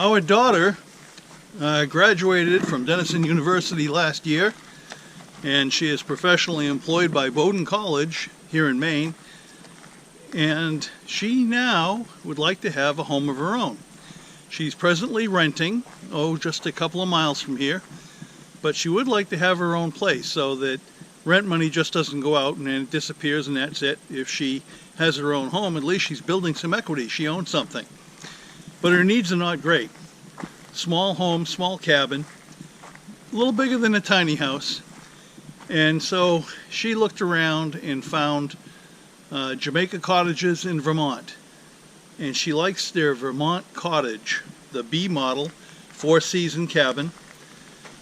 Our daughter graduated from Denison University last year, and she is professionally employed by Bowdoin College here in Maine, and she now would like to have a home of her own. She's presently renting, just a couple of miles from here, but she would like to have her own place so that rent money just doesn't go out and then it disappears and that's it. If she has her own home, at least she's building some equity. She owns something. But her needs are not great. Small home, small cabin, a little bigger than a tiny house. And so she looked around and found Jamaica Cottages in Vermont. And she likes their Vermont cottage, the B model, 4-season cabin.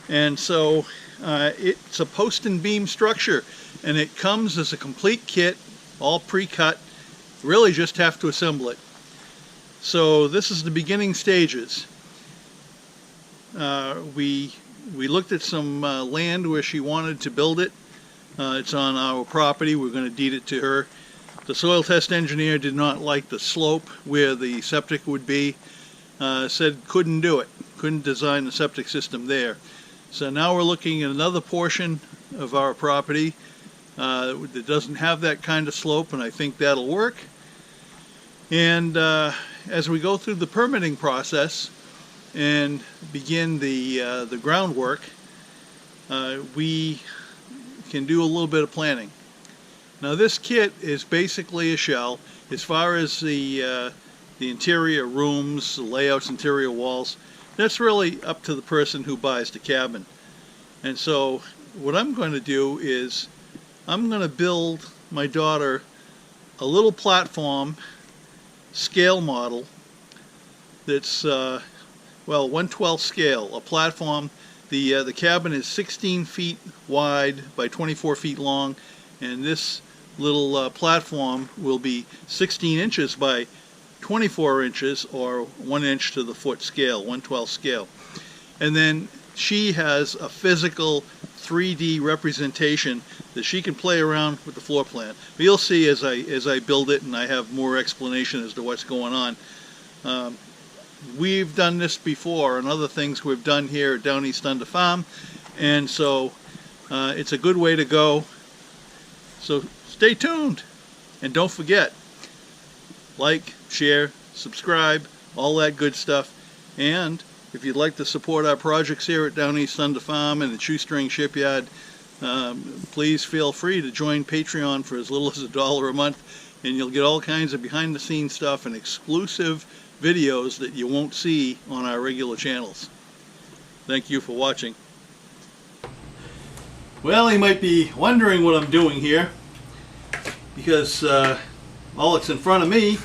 And so it's a post and beam structure, and it comes as a complete kit, all pre-cut. Really just have to assemble it. So this is the beginning stages. We looked at some land where she wanted to build it. It's on our property. We're going to deed it to her. The soil test engineer did not like the slope where the septic would be. Said couldn't do it. Couldn't design the septic system there. So now we're looking at another portion of our property that doesn't have that kind of slope, and I think that'll work. And as we go through the permitting process and begin the groundwork, we can do a little bit of planning. Now this kit is basically a shell. As far as the interior rooms, the layouts, interior walls, that's really up to the person who buys the cabin. And so what I'm going to do is I'm going to build my daughter a little platform scale model that's 1/12 scale, a platform. The cabin is 16 feet wide by 24 feet long, and this little platform will be 16 inches by 24 inches, or 1 inch to the foot scale, 1/12 scale. And then she has a physical 3D representation that she can play around with the floor plan. But you'll see as I build it and I have more explanation as to what's going on. We've done this before and other things we've done here at Downeast on the farm, and so it's a good way to go. So stay tuned, and don't forget, like, share, subscribe, all that good stuff. And if you'd like to support our projects here at Downeast on the Farm and the Shoestring Shipyard, please feel free to join Patreon for as little as $1 a month, and you'll get all kinds of behind-the-scenes stuff and exclusive videos that you won't see on our regular channels. Thank you for watching. Well, you might be wondering what I'm doing here, because all that's in front of me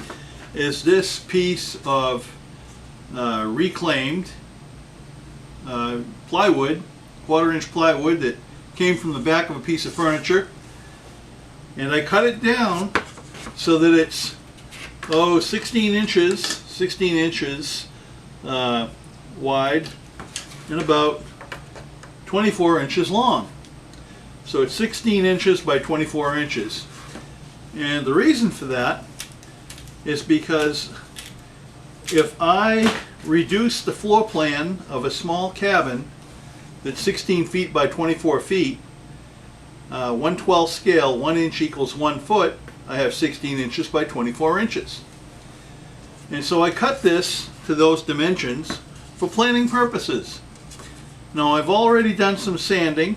is this piece of reclaimed plywood, 1/4-inch plywood that came from the back of a piece of furniture, and I cut it down so that it's 16 inches wide and about 24 inches long. So it's 16 inches by 24 inches. And the reason for that is because if I reduce the floor plan of a small cabin that's 16 feet by 24 feet, 1/12 scale, 1 inch equals 1 foot, I have 16 inches by 24 inches. And so I cut this to those dimensions for planning purposes. Now I've already done some sanding,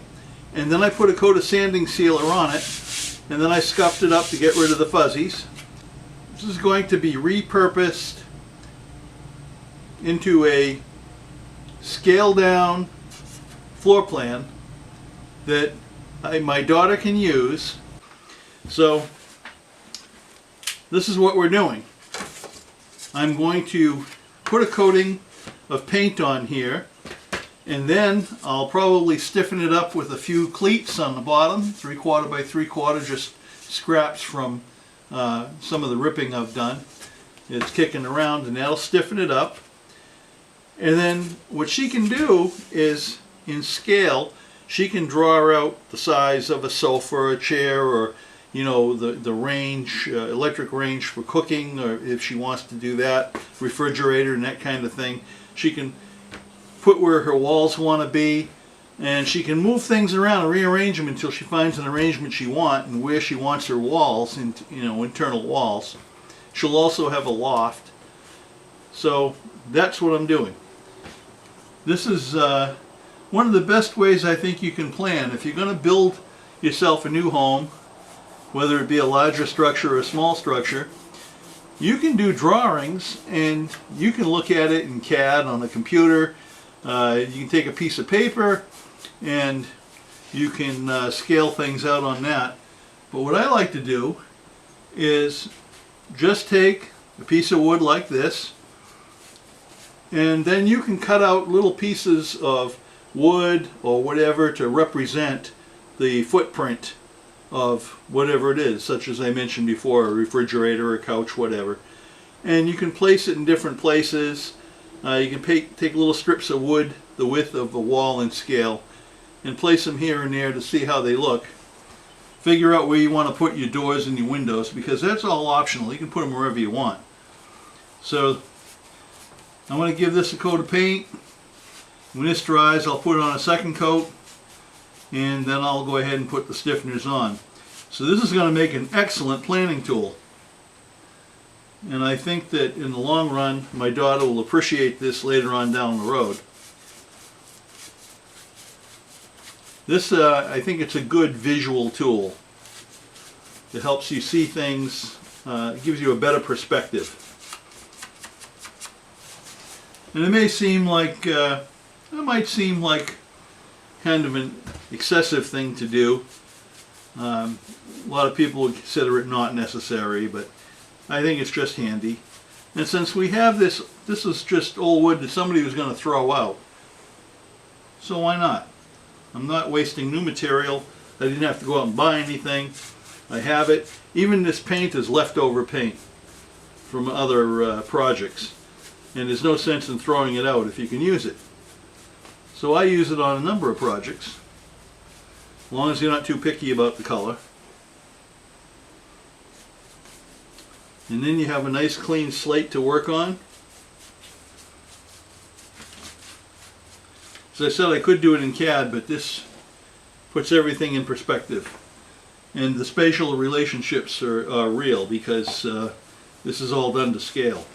and then I put a coat of sanding sealer on it, and then I scuffed it up to get rid of the fuzzies. This is going to be repurposed into a scaled down floor plan that my daughter can use. So this is what we're doing. I'm going to put a coating of paint on here, and then I'll probably stiffen it up with a few cleats on the bottom, 3/4 by 3/4, just scraps from some of the ripping I've done. It's kicking around, and that'll stiffen it up. And then what she can do is, in scale, she can draw out the size of a sofa or a chair, or the range, electric range for cooking, or if she wants to do that, refrigerator and that kind of thing. She can put where her walls want to be, and she can move things around and rearrange them until she finds an arrangement she wants and where she wants her walls, and internal walls. She'll also have a loft. So that's what I'm doing. This is one of the best ways I think you can plan. If you're going to build yourself a new home, whether it be a larger structure or a small structure, you can do drawings and you can look at it in CAD on a computer. You can take a piece of paper and you can scale things out on that. But what I like to do is just take a piece of wood like this, and then you can cut out little pieces of wood or whatever to represent the footprint of whatever it is, such as I mentioned before, a refrigerator, a couch, whatever. And you can place it in different places. You can take little strips of wood the width of a wall and scale and place them here and there to see how they look. Figure out where you want to put your doors and your windows, because that's all optional. You can put them wherever you want. So I'm going to give this a coat of paint. When this dries, I'll put it on a second coat, and then I'll go ahead and put the stiffeners on. So this is going to make an excellent planning tool. And I think that in the long run, my daughter will appreciate this later on down the road. This, I think it's a good visual tool. It helps you see things, it gives you a better perspective. And it may seem like, it might seem like kind of an excessive thing to do. A lot of people would consider it not necessary, but I think it's just handy. And since we have this, this is just old wood that somebody was going to throw out. So why not? I'm not wasting new material. I didn't have to go out and buy anything. I have it. Even this paint is leftover paint from other projects. And there's no sense in throwing it out if you can use it. So I use it on a number of projects, as long as you're not too picky about the color. And then you have a nice clean slate to work on. As I said, I could do it in CAD, but this puts everything in perspective. And the spatial relationships are real, because this is all done to scale.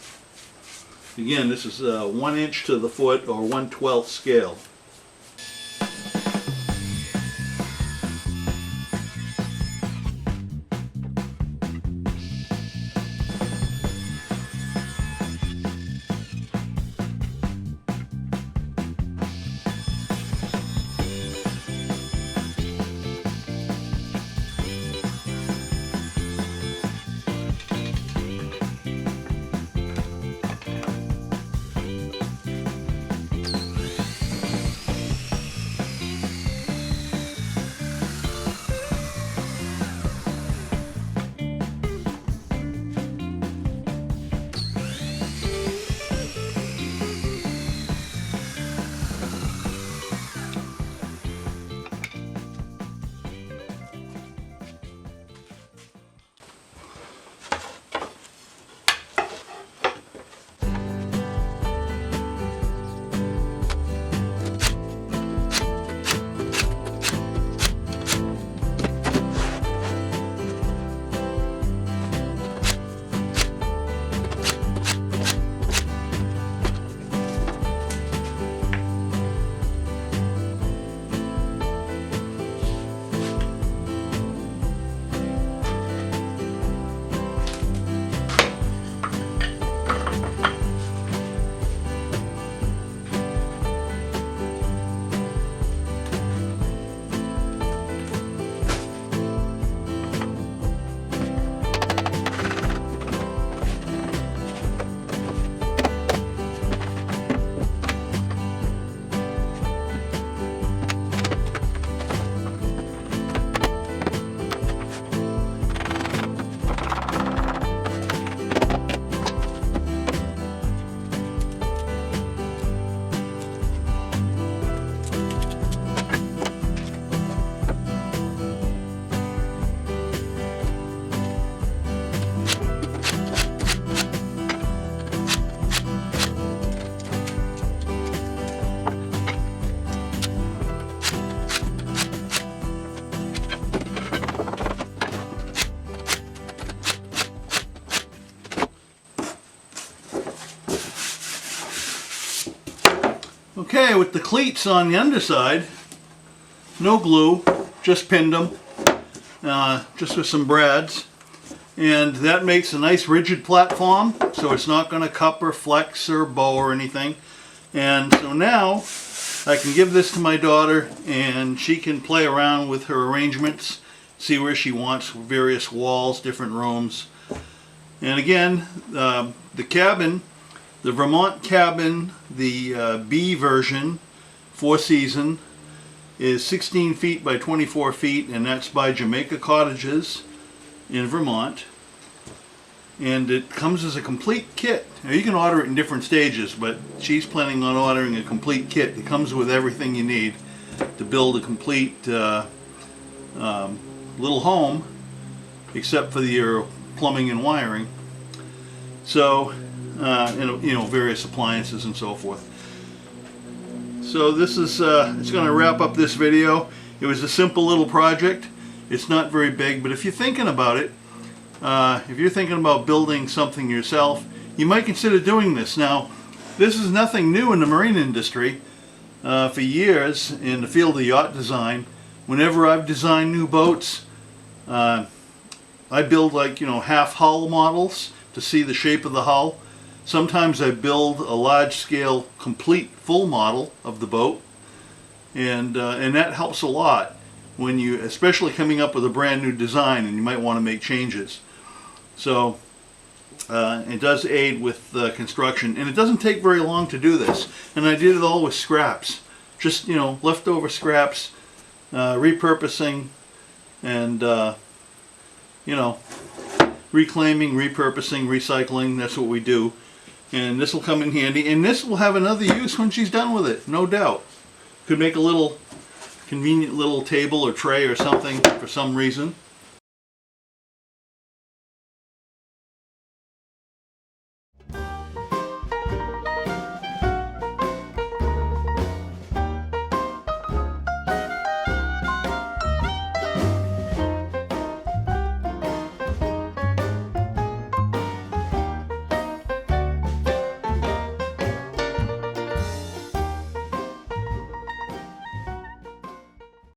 Again, this is 1 inch to the foot, or 1/12 scale. Okay, with the cleats on the underside, no glue, just pinned them, just with some brads. And that makes a nice rigid platform, so it's not going to cup or flex or bow or anything. And so now I can give this to my daughter and she can play around with her arrangements, see where she wants various walls, different rooms. And again, the cabin, the Vermont cabin, the B version, 4-season, is 16 feet by 24 feet, and that's by Jamaica Cottages in Vermont. And it comes as a complete kit. Now, you can order it in different stages, but she's planning on ordering a complete kit. It comes with everything you need to build a complete little home, except for your plumbing and wiring. So, you know, various appliances and so forth. So this is, it's going to wrap up this video. It was a simple little project. It's not very big, but if you're thinking about it, if you're thinking about building something yourself, you might consider doing this. Now, this is nothing new in the marine industry. For years in the field of yacht design, whenever I've designed new boats, I build, like, you know, half hull models to see the shape of the hull. Sometimes I build a large-scale, complete, full model of the boat, and that helps a lot when you, especially coming up with a brand new design and you might want to make changes. So it does aid with construction, and it doesn't take very long to do this. And I did it all with scraps, just, you know, leftover scraps, repurposing, and you know, reclaiming, repurposing, recycling. That's what we do. And this will come in handy, and this will have another use when she's done with it, no doubt. Could make a little convenient little table or tray or something for some reason.